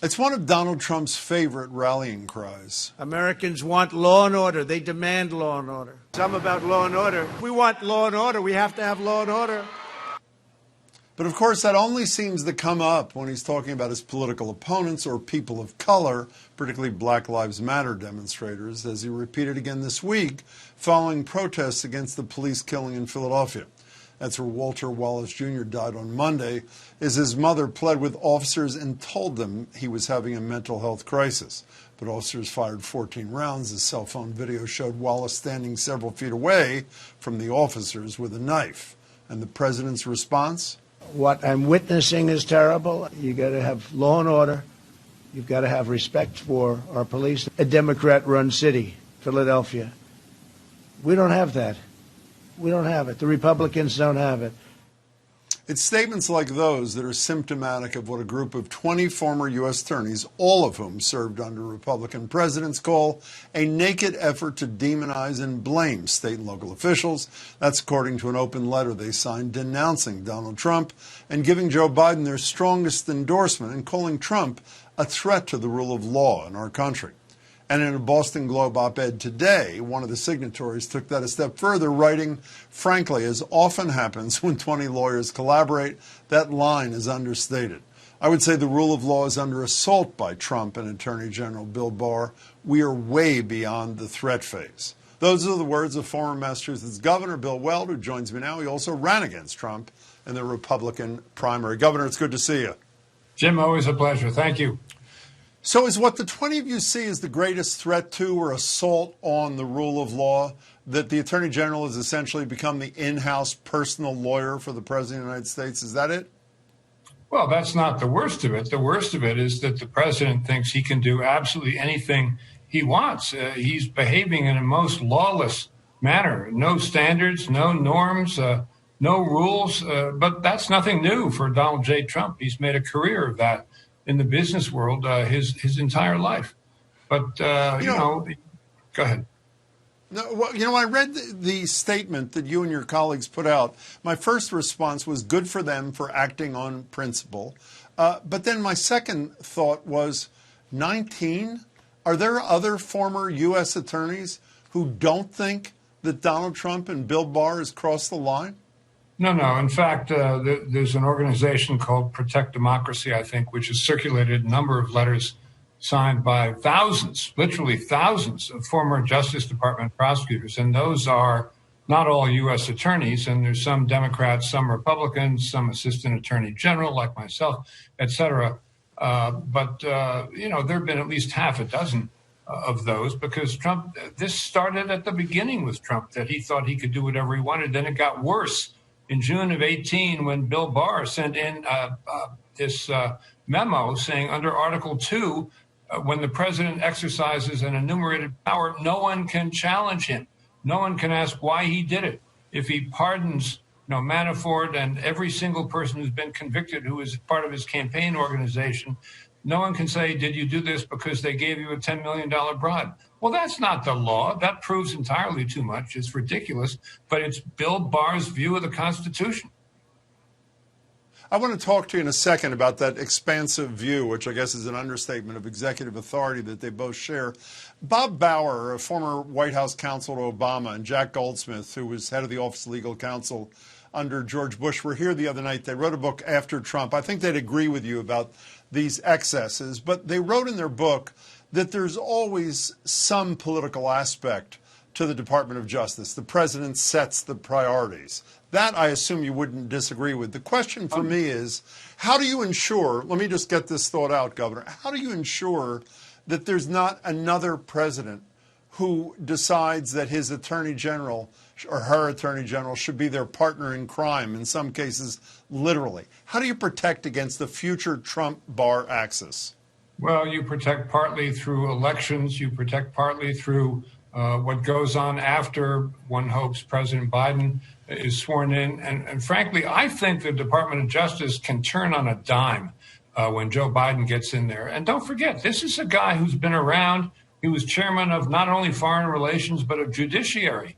It's one of Donald Trump's favorite rallying cries. Americans want law and order. They demand law and order. I'm about law and order. We want law and order. We have to have law and order. But of course, that only seems to come up when he's talking about his political opponents or people of color, particularly Black Lives Matter demonstrators, as he repeated again this week following protests against the police killing in Philadelphia. That's where Walter Wallace Jr. died on Monday, as his mother pled with officers and told them he was having a mental health crisis. But officers fired 14 rounds. The cell phone video showed Wallace standing several feet away from the officers with a knife. And the president's response? What I'm witnessing is terrible. You got to have law and order. You've got to have respect for our police. A Democrat-run city, Philadelphia. We don't have that. We don't have it. The Republicans don't have it. It's statements like those that are symptomatic of what a group of 20 former U.S. attorneys, all of whom served under Republican presidents, call a naked effort to demonize and blame state and local officials. That's according to an open letter they signed denouncing Donald Trump and giving Joe Biden their strongest endorsement and calling Trump a threat to the rule of law in our country. And in a Boston Globe op-ed today, one of the signatories took that a step further, writing, frankly, as often happens when 20 lawyers collaborate, that line is understated. I would say the rule of law is under assault by Trump and Attorney General Bill Barr. We are way beyond the threat phase. Those are the words of former Massachusetts Governor Bill Weld, who joins me now. He also ran against Trump in the Republican primary. Governor, it's good to see you. Jim, always a pleasure. Thank you. So is what the 20 of you see as the greatest threat to or assault on the rule of law, that the Attorney General has essentially become the in-house personal lawyer for the President of the United States? Is that it? Well, that's not the worst of it. The worst of it is that the President thinks he can do absolutely anything he wants. He's behaving in a most lawless manner. No standards, no norms, no rules. But that's nothing new for Donald J. Trump. He's made a career of that in the business world his entire life. But, go ahead. No, well, when I read the statement that you and your colleagues put out, my first response was good for them for acting on principle. But then my second thought was 19? Are there other former U.S. attorneys who don't think that Donald Trump and Bill Barr has crossed the line? No. In fact, there's an organization called Protect Democracy, I think, which has circulated a number of letters signed by thousands, literally thousands of former Justice Department prosecutors. And those are not all U.S. attorneys. And there's some Democrats, some Republicans, some assistant attorney general like myself, et cetera. But there have been at least half a dozen of those, because Trump, this started at the beginning with Trump, that he thought he could do whatever he wanted. Then it got worse. In June of 18, when Bill Barr sent in this memo saying under Article 2, when the president exercises an enumerated power, no one can challenge him. No one can ask why he did it. If he pardons Manafort and every single person who's been convicted who is part of his campaign organization, no one can say, did you do this because they gave you a $10 million bribe? Well, that's not the law. That proves entirely too much. It's ridiculous, but it's Bill Barr's view of the Constitution. I want to talk to you in a second about that expansive view, which I guess is an understatement, of executive authority that they both share. Bob Bauer, a former White House counsel to Obama, and Jack Goldsmith, who was head of the Office of Legal Counsel under George Bush, were here the other night. They wrote a book after Trump. I think they'd agree with you about these excesses, but they wrote in their book that there's always some political aspect to the Department of Justice. The president sets the priorities. That, I assume, you wouldn't disagree with. The question for me is, how do you ensure, let me just get this thought out, Governor, how do you ensure that there's not another president who decides that his attorney general or her attorney general should be their partner in crime, in some cases, literally? How do you protect against the future Trump-Barr axis? Well, you protect partly through elections. You protect partly through what goes on after one hopes President Biden is sworn in. And frankly, I think the Department of Justice can turn on a dime when Joe Biden gets in there. And don't forget, this is a guy who's been around. He was chairman of not only foreign relations, but of judiciary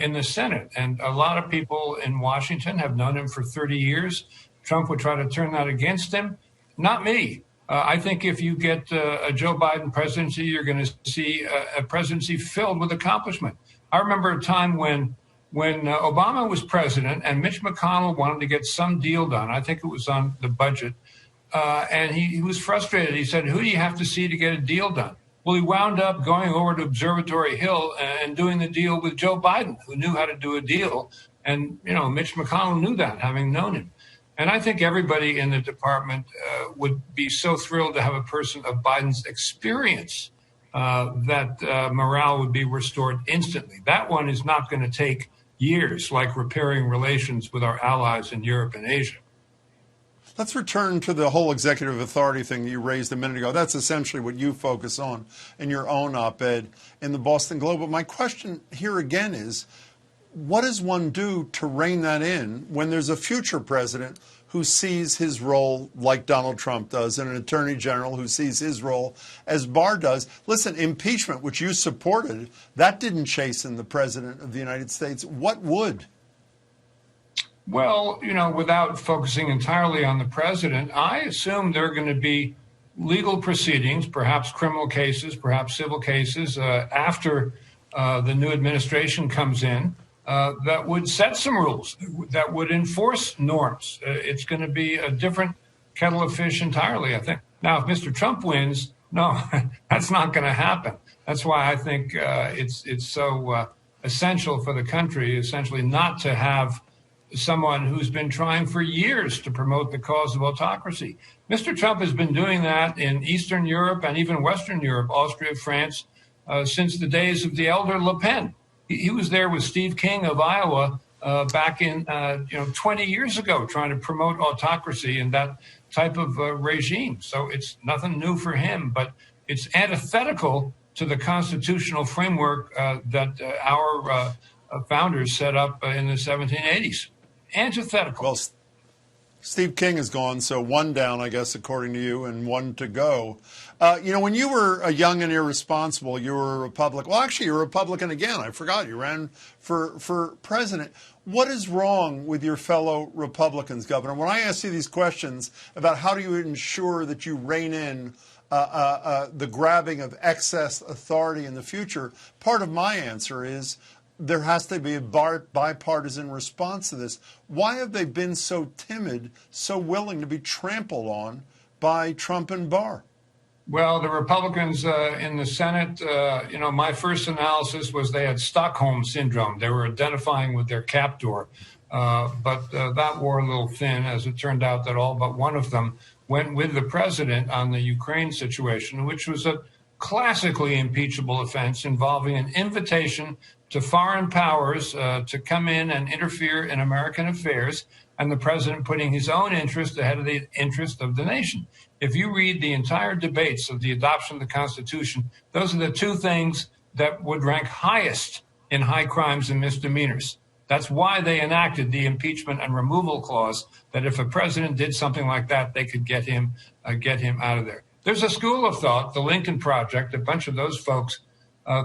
in the Senate. And a lot of people in Washington have known him for 30 years. Trump would try to turn that against him. Not me. I think if you get a Joe Biden presidency, you're going to see a presidency filled with accomplishment. I remember a time when Obama was president and Mitch McConnell wanted to get some deal done. I think it was on the budget. And he was frustrated. He said, who do you have to see to get a deal done? Well, he wound up going over to Observatory Hill and doing the deal with Joe Biden, who knew how to do a deal. And, Mitch McConnell knew that, having known him. And I think everybody in the department would be so thrilled to have a person of Biden's experience that morale would be restored instantly. That one is not going to take years, like repairing relations with our allies in Europe and Asia. Let's return to the whole executive authority thing that you raised a minute ago. That's essentially what you focus on in your own op-ed in the Boston Globe. But my question here again is, what does one do to rein that in when there's a future president who sees his role like Donald Trump does and an attorney general who sees his role as Barr does? Listen, impeachment, which you supported, that didn't chasten the president of the United States. What would? Well, without focusing entirely on the president, I assume there are going to be legal proceedings, perhaps criminal cases, perhaps civil cases, after the new administration comes in, that would set some rules, that would enforce norms. It's going to be a different kettle of fish entirely, I think. Now, if Mr. Trump wins, no, that's not going to happen. That's why I think it's so essential for the country, essentially, not to have someone who's been trying for years to promote the cause of autocracy. Mr. Trump has been doing that in Eastern Europe and even Western Europe, Austria, France, since the days of the elder Le Pen. He was there with Steve King of Iowa back in 20 years ago, trying to promote autocracy and that type of regime. So it's nothing new for him, but it's antithetical to the constitutional framework that our founders set up in the 1780s. Antithetical. Well, Steve King is gone, so one down, I guess, according to you, and one to go. When you were a young and irresponsible, you were a Republican. Well, actually, you're a Republican again. I forgot. You ran for president. What is wrong with your fellow Republicans, Governor? When I ask you these questions about how do you ensure that you rein in the grabbing of excess authority in the future, part of my answer is there has to be a bipartisan response to this. Why have they been so timid, so willing to be trampled on by Trump and Barr? Well, the Republicans in the Senate, my first analysis was they had Stockholm syndrome. They were identifying with their captor, but that wore a little thin, as it turned out that all but one of them went with the president on the Ukraine situation, which was a classically impeachable offense involving an invitation to foreign powers to come in and interfere in American affairs, and the president putting his own interest ahead of the interest of the nation. If you read the entire debates of the adoption of the Constitution, those are the two things that would rank highest in high crimes and misdemeanors. That's why they enacted the impeachment and removal clause, that if a president did something like that, they could get him out of there. There's a school of thought, the Lincoln Project, a bunch of those folks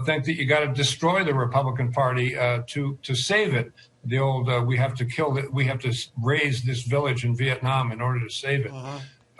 think that you got to destroy the Republican Party to save it. The old we have to kill it, we have to raise this village in Vietnam in order to save it.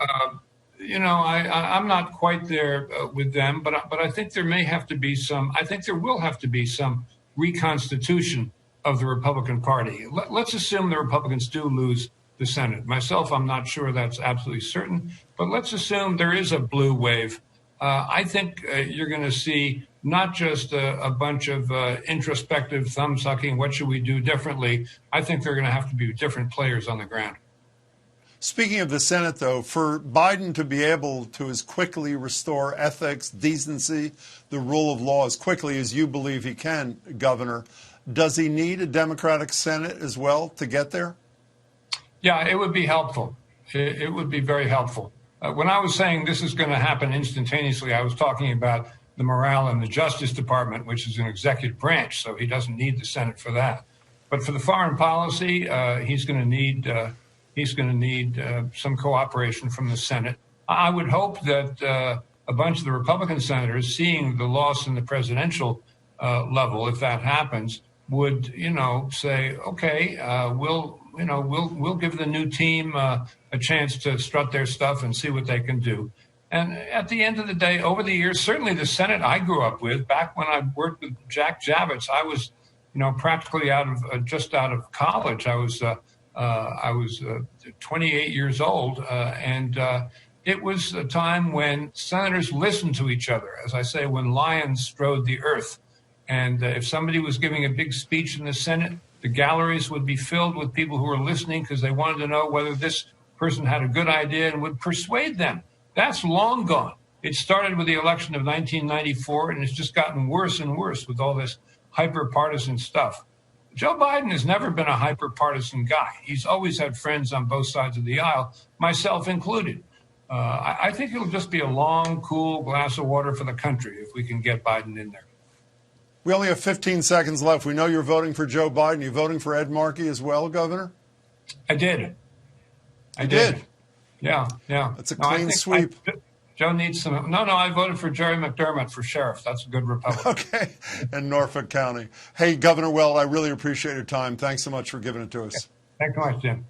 I'm not quite there with them, but I think there may have to be some. I think there will have to be some reconstitution of the Republican Party. Let's assume the Republicans do lose the Senate. Myself, I'm not sure that's absolutely certain, but let's assume there is a blue wave. I think you're going to see not just a bunch of introspective thumb-sucking, what should we do differently? I think there are going to have to be different players on the ground. Speaking of the Senate, though, for Biden to be able to as quickly restore ethics, decency, the rule of law as quickly as you believe he can, Governor, does he need a Democratic Senate as well to get there? Yeah, it would be helpful. It would be very helpful. When I was saying this is going to happen instantaneously, I was talking about the morale in the Justice Department, which is an executive branch, so he doesn't need the Senate for that. But for the foreign policy, he's going to need some cooperation from the Senate. I would hope that a bunch of the Republican senators, seeing the loss in the presidential level, if that happens, would say, okay, we'll give the new team a chance to strut their stuff and see what they can do. And at the end of the day, over the years, certainly the Senate I grew up with, back when I worked with Jack Javits, I was, practically just out of college. I was 28 years old, and it was a time when senators listened to each other, as I say, when lions strode the earth. And if somebody was giving a big speech in the Senate, the galleries would be filled with people who were listening because they wanted to know whether this person had a good idea and would persuade them. That's long gone. It started with the election of 1994, and it's just gotten worse and worse with all this hyper-partisan stuff. Joe Biden has never been a hyper-partisan guy. He's always had friends on both sides of the aisle, myself included. I think it'll just be a long, cool glass of water for the country if we can get Biden in there. We only have 15 seconds left. We know you're voting for Joe Biden. You're voting for Ed Markey as well, Governor? I did. I did. Yeah. That's a clean sweep. Joe needs some. No, I voted for Jerry McDermott for sheriff. That's a good Republican. Okay. In Norfolk County. Hey, Governor Weld, I really appreciate your time. Thanks so much for giving it to us. Thanks so much, Jim.